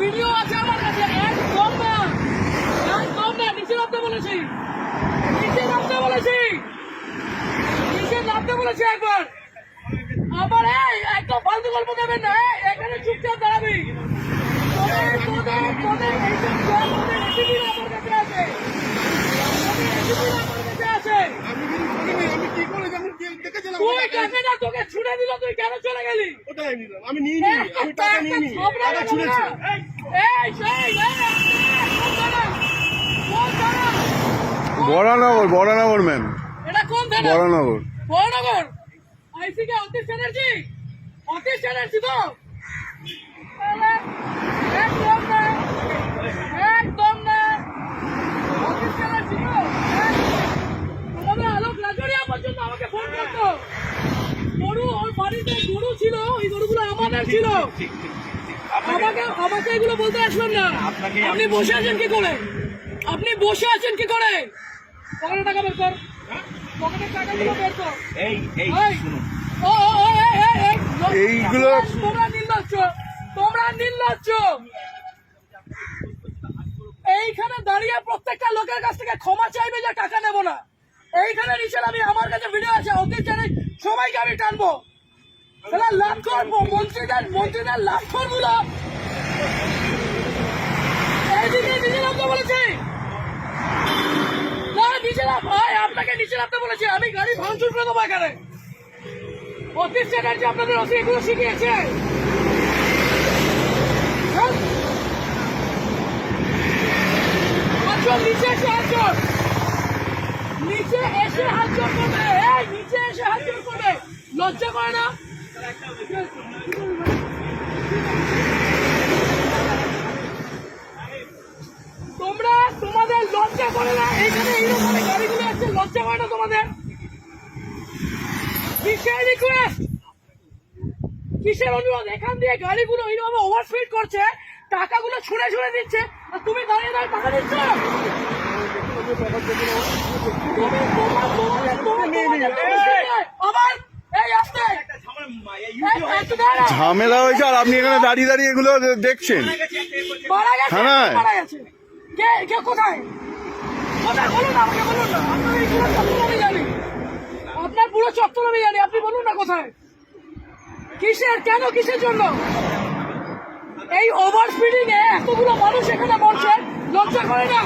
Video আছে আমার কাছে। একদম না, একদম না, নিচে নামতে বলেছি, নিচে নামতে বলেছি, নিচে নামতে বলেছি একবার। আমার একদম ফালতু গল্প দেবেন না, এখানে চুপচাপ দাঁড়াবি। তোদের এইসব রেসিপিরা আমার কাছে আছে, তুই টাকা না তোকে ছুড়ে দিল, তুই কেন চলে গেলি? আমি নিইনি, আমি টাকা নিইনি, টাকা ছুঁড়েছে। বরানগর, বরানগর ম্যাম, এটা কোন থানা? বরানগর। বরানগর আইসি কে অতীশ ব্যানার্জি? অতীশ ব্যানার্জি তো একদম না, একদম না, অতীশ ব্যানার্জি তো। আমাদের আলোক রাজরিয়া পর্যন্ত আমাকে ফোন করতো। গরু, ওর বাড়িতে গরু ছিল, ওই গরুগুলো আমাদের ছিল। আমাকে এগুলো বলতে আসবেন না। আপনি বসে আছেন কি করে? আপনি বসে আছেন কি করে? পকেটে টাকা বের কর, পকেটের টাকাগুলো বের কর। এইগুলো তোমরা নির্লজ্জ, তোমরা নির্লজ্জ। এইখানে দাঁড়িয়ে প্রত্যেকটা লোকের কাছ থেকে ক্ষমা চাইবে যে টাকা নেবো না। এইখানে নিচে আমি, আমার কাছে ভিডিও আছে, ওকে জানি সবাইকে আমি টানবো। লাভ করবো মন্ত্রীদের লাভ করবো। এইদিকে নিচে নামতে বলেছি না, নিচে নাম ভাই, আপনাকে নিচে নামতে বলেছি। আমি গাড়ি ভাঙচুর করে দেবো এখানে। অতীশ চ্যাটার্জি আপনাদের অতি এগুলো শিখিয়েছে। নিচে এসে হাত জোর, নিচে এসে হাত জোর করবে, নিচে এসে হাত জোর করবে, লজ্জা করে না? তোমরা, তোমাদের লজ্জা করে না? এইখানে এইরকম গাড়িগুলো আছে, লজ্জা করে না তোমাদের? কিসের রিকোয়েস্ট, কিসের অনুরোধ? এখান দিয়ে গাড়িগুলো এইভাবে ওভারস্পিড করছে, টাকাগুলো ছুঁড়ে ছুঁড়ে দিচ্ছে, আর তুমি দাঁড়িয়ে দাঁড়িয়ে টাকা দিচ্ছ। ঝামেলা হয়েছে আর আপনি এখানে দাঁড়িয়ে দাঁড়িয়ে এগুলো দেখছেন। থানায় কে কোথায়? কোথায় বলুন না, আমাকে বলুন না। আপনার এই পুরো চত্বর আমি জানি, আপনার পুরো চত্বর আমি জানি। আপনি বলুন না কোথায়, কিসের, কেন, কিসের জন্য? এই ওভার স্পিডিং এ এতগুলো মানুষ এখানে মরছে, লজ্জা করে না?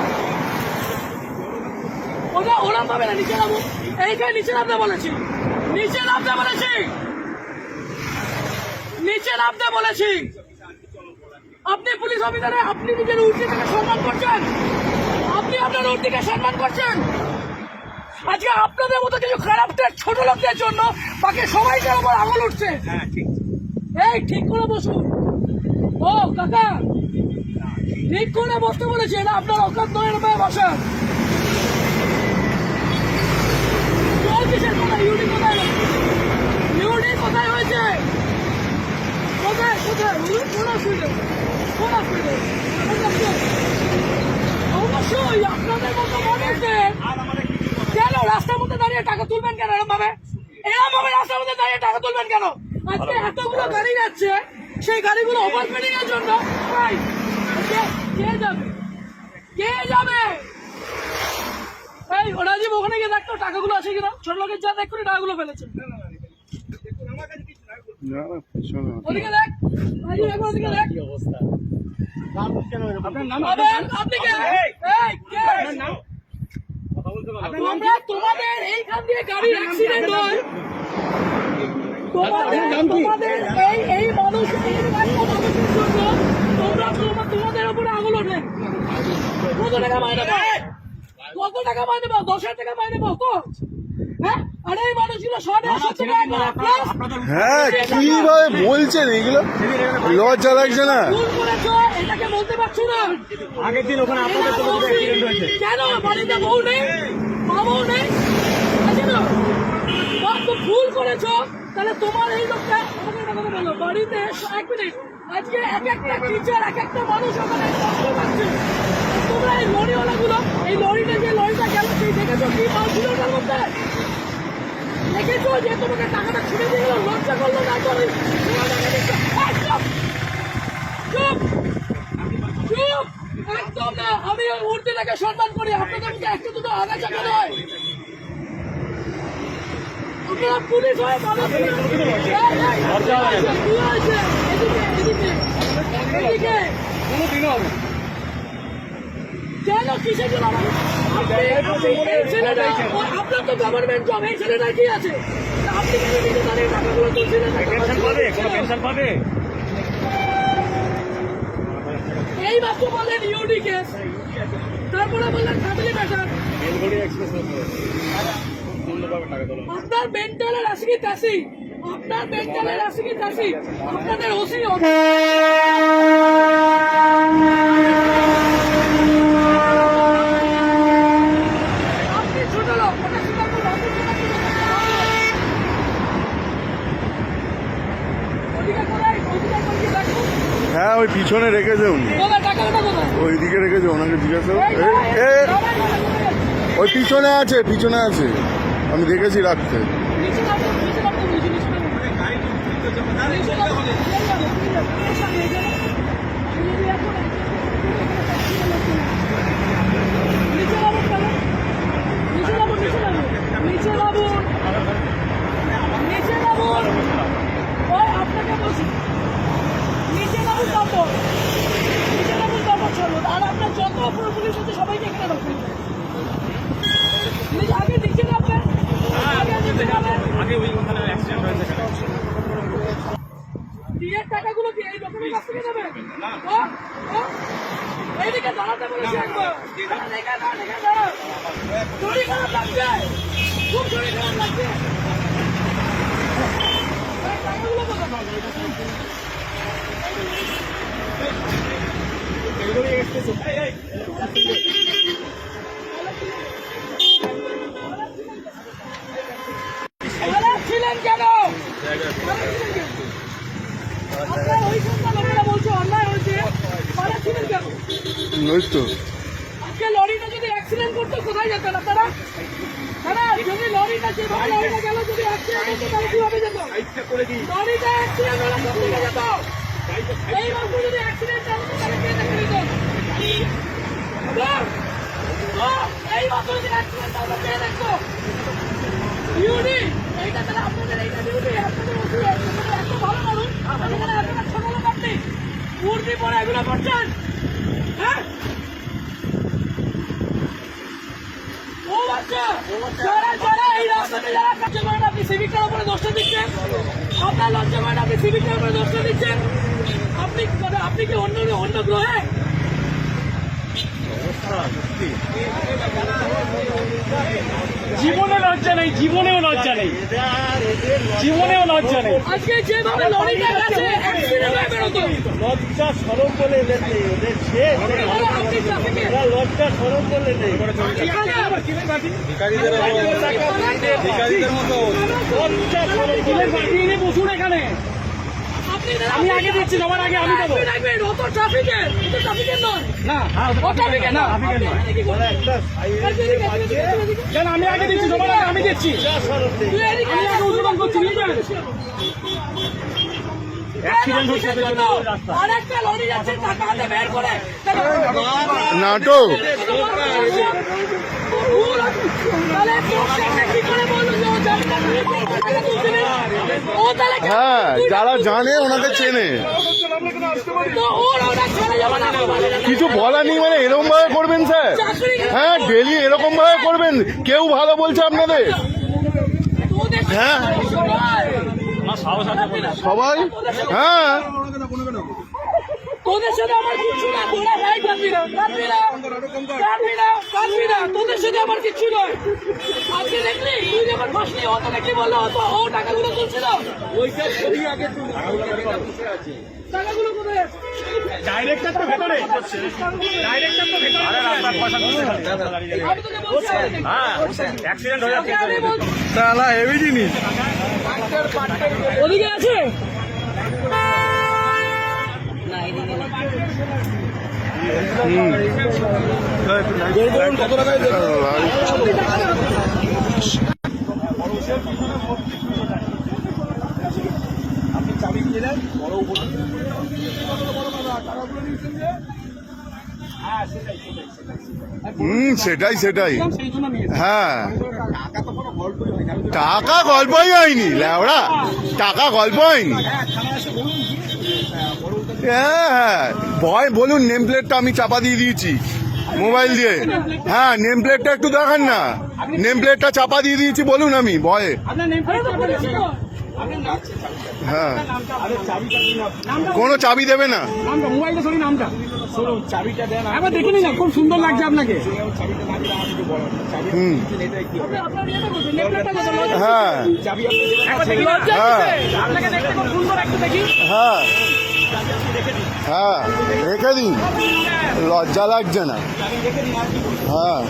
ওরা পাবে না। নিচে নামো, এইখানে নিচে নামতে বলেছি, নিচে নামতে বলেছি, নিচে নামতে বলেছি। আপনি পুলিশ অফিসারে, আপনি নিজের উর্দিকে সম্মান করছেন, আপনি আপনার উর্দিকে সম্মান করছেন। আজকে আপনাদের মতো কিছু খারাপ ছোট লোকদের জন্য বাকি সবাইকে আমার আঙুল উঠছে। এই ঠিক করে বসুন। ও কাকা, ঠিক করে বসতে বলেছি, এটা আপনার অকাত নয়, এটা বসান। ইউডি কোথায়, ইউডি কোথায় হয়েছে? কোথায় কোথায় কোন অসুবিধা, কোন অসুবিধা? অবশ্যই আপনাদের মতো মানুষদের কেন রাস্তার মধ্যে দাঁড়িয়ে টাকা তুলবেন কেন? এরকম ভাবে, এরকম ভাবে রাস্তার মধ্যে দাঁড়িয়ে টাকা তুলবেন কেন? আজকে এতগুলো গাড়ি যাচ্ছে, সেই গাড়িগুলো ওভারস্পিডিং এর জন্য কে যাবে, কে যাবে? এই রাজীব, ওখানে গিয়ে দেখতো টাকাগুলো আছে কিনা, ছোট লোকের যা দেখ করে টাকাগুলো ফেলেছে। ওদিকে দেখ রাজীব, একবার ওদিকে দেখ। আপনি কে? তোমাদের এইখান দিয়ে গাড়ি অ্যাক্সিডেন্ট হয়, তোমাদের এই মানুষ, তোমাদের উপরে আঙুল ওঠে। কত টাকা মাইনে পাও? কত টাকা মাইনে পাও? 10,000 টাকা মাইনে পাও তো? হ্যাঁ, আরে এই মানুষগুলো 170 টাকা। হ্যাঁ, কিভাবে বলছেন এগুলো? লজ্জা লাগছে না? এটাকে বলতে পারছো না? আগের দিন ওখানে আপনাদের অ্যাক্সিডেন্ট হয়েছে কেন? বাড়িতে বউ নেই, মা বউ নেই, ভুল করেছো, তাহলে তোমার এই লোকটা আমাকে কথা বলো। বাড়িতে 1 মিনিট, আজকে এক একটা টিচার, এক একটা মানুষ ওখানে কষ্ট পাচ্ছে। তোমরা এই লরিওয়ালা গুলো, এই লরিটা, যে লরিটা গেল, সেই দেখেছো কি মাল ছিল ওটার মধ্যে? দেখেছো যে তোমাকে টাকাটা ছুড়ে দিয়ে গেল, লজ্জা করলো না? চুপ চুপ, মূর্তিটাকে সম্মান করি, আপনাদের মধ্যে একটু দুটো আগাছা কেন হয়? আপনারা পুলিশ হয়ে মানুষ এদিকে কেন কিসের জন্য এই ছেলেটা আপনার তো গভর্নমেন্ট জব, এই ছেলেটা কি আছে? আপনি কেন নিজে দাঁড়িয়ে টাকাগুলো তুলছিলেন? এই মাত্র বললেন ইউডি কেস, তারপরে বললেন ফ্যামিলি ম্যাটার। আপনার মেন্টালের আসি তাসি, আপনার মেন্টালের আসি তাসি, আপনাদের ওসি আপনি ছোট লোক, ওটা ছোট লোক, ওদিকে কোথায়? ওদিকে কোথায় দেখুন? হ্যাঁ ওই পিছনে রেখেছে উনি, কোথায় টাকাটা কোথায়? ওইদিকে রেখেছে, ওনাকে জিজ্ঞাসা ওই পিছনে আছে, পিছনে আছে, আমি দেখেছি রাখতে। আর আপনার যত অপরাধ পুলিশ আছে সবাইকে এখানে রাখুন। আগে নিচে নামবেন, আগে নিচে নামবেন। বিয়ের টাকাগুলো কি এই লোকের কাছ থেকে নেবেন? এইদিকে দাঁড়াতে বলেছি একবার। শরীর খারাপ লাগছে, খুব শরীর খারাপ লাগছে। টাকাগুলো কোথায়? ছিলেন কেন? আপনার ওই সন্ধ্যা লোকেরা বলছে অন্যায় হয়েছে, ছিলেন কেন? ওই তো আজকে লরিটা যদি অ্যাক্সিডেন্ট করতো কোথায় যেতেন আপনারা? যদি লরিটা যেভাবে লরিটা গেল, যদি অ্যাক্সিডেন্ট হতো তাহলে কিভাবে যেত? লরিটা অ্যাক্সিডেন্ট হলে কোথায় যেত? এই মাত্র যদি অ্যাক্সিডেন্ট হতো তাহলে কে দেখে নিত? এই মাত্র যদি অ্যাক্সিডেন্ট হতো কে দেখতো? ইউডি এইটা তাহলে আপনাদের এইটা ডিউটি, আপনাদের ওসি এত ভালো মানুষ, আপনাদের এতটা ছোট লোক আপনি মূর্তি পরে এগুলো করছেন? হ্যাঁ ও বাচ্চা, যারা যারা এই রাস্তাতে যারা কাছে করেন, আপনি সিভিকটার উপরে দোষটা দিচ্ছেন। আপনার লজ্জা করেন, আপনি সিভিকটার উপরে দোষটা দিচ্ছেন। আপনি কি অন্য গ্রহে? জীবনে লজ্জা নেই, জীবনেও লজ্জা নেই, জীবনেও লজ্জা নেই। আজকে যেভাবে লরিটা গেছে অ্যাক্সিডেন্ট হয়ে বেরোতো, লজ্জা সরম বলে এদের নেই, ওদের শেষ আপনি ট্রাফিকে লজ্জা সরম বলে নেই। বসুন এখানে, আমি আগে দিচ্ছি, সবার আগে আমি দেবো। অত ট্রাফিকের, এটা ট্রাফিকের নয়। না ও ট্রাফিকের না, কেন আমি আগে দিচ্ছি, সবার আগে আমি দিচ্ছি, আমি আগে উদ্বোধন করছি। নিয়ে যান। অ্যাক্সিডেন্ট হচ্ছে আর একটা লরি যাচ্ছে টাকা হাতে বের করে নাটক। হ্যাঁ যারা জানে ওনাকে চেনে, কিছু বলার নেই। মানে এরকম ভাবে করবেন স্যার? হ্যাঁ ডেলি এরকম ভাবে করবেন? কেউ ভালো বলছে আপনাদের? হ্যাঁ সবাই, হ্যাঁ তোদের সাথে আমার কিছু না, তোরা ভাই কাঁদবি না, কাঁদবি না, কাঁদবি না, কাঁদবি না, তোদের সাথে আমার কিছু নয়। আজকে দেখলি তুই যখন ফাঁসলি, ও তোকে কি বললো? ও টাকাগুলো তুলছিল, টাকাগুলো কোথায়? ডাইরেক্টর তো ভেতরে, ডাইরেক্টর তো ভেতরে। আমি তোকে বলছি, অ্যাক্সিডেন্ট হয়ে যাচ্ছে। আমি বলছি তাহলে হেভি জিনিস। ওদিকে আছে কত টাকায় আপনি চাবি দিলেন, বড় উপর সেটাই সেটাই সেই জন্য নিয়ে হ্যাঁ টাকা গল্পই হয়নি ল্যাওড়া, টাকা গল্প হয়নি। হ্যাঁ হ্যাঁ ভয় বলুন, নেম প্লেটটা আমি চাপা দিয়ে দিয়েছি মোবাইল দিয়ে। হ্যাঁ নেম প্লেটটা একটু দেখান না, নেম প্লেটটা চাপা দিয়ে দিয়েছি বলুন আমি ভয়ে। আপনার নেম হ্যাঁ আরে চাবিটা দিন, নামটা কোনো চাবি দেবে না। নামটা মোবাইলটা সরি নামটা শুনুন, চাবিটা দেন একবার দেখে নিন না, খুব সুন্দর লাগছে আপনাকে। চাবিটা না দিলে আমাকে বলো, চাবি হুম এটাই কি হবে? আপনার ইয়েটা করবেন, নেমপ্লেটটা করবেন, লজ্জা হ্যাঁ চাবি আপনি দেবেন, একবার দেখি না। লজ্জা হ্যাঁ। কিসে? আপনাকে দেখতে খুব সুন্দর, একটু দেখি। হ্যাঁ হ্যাঁ রেখে দিন, লজ্জা লাগছে না। হ্যাঁ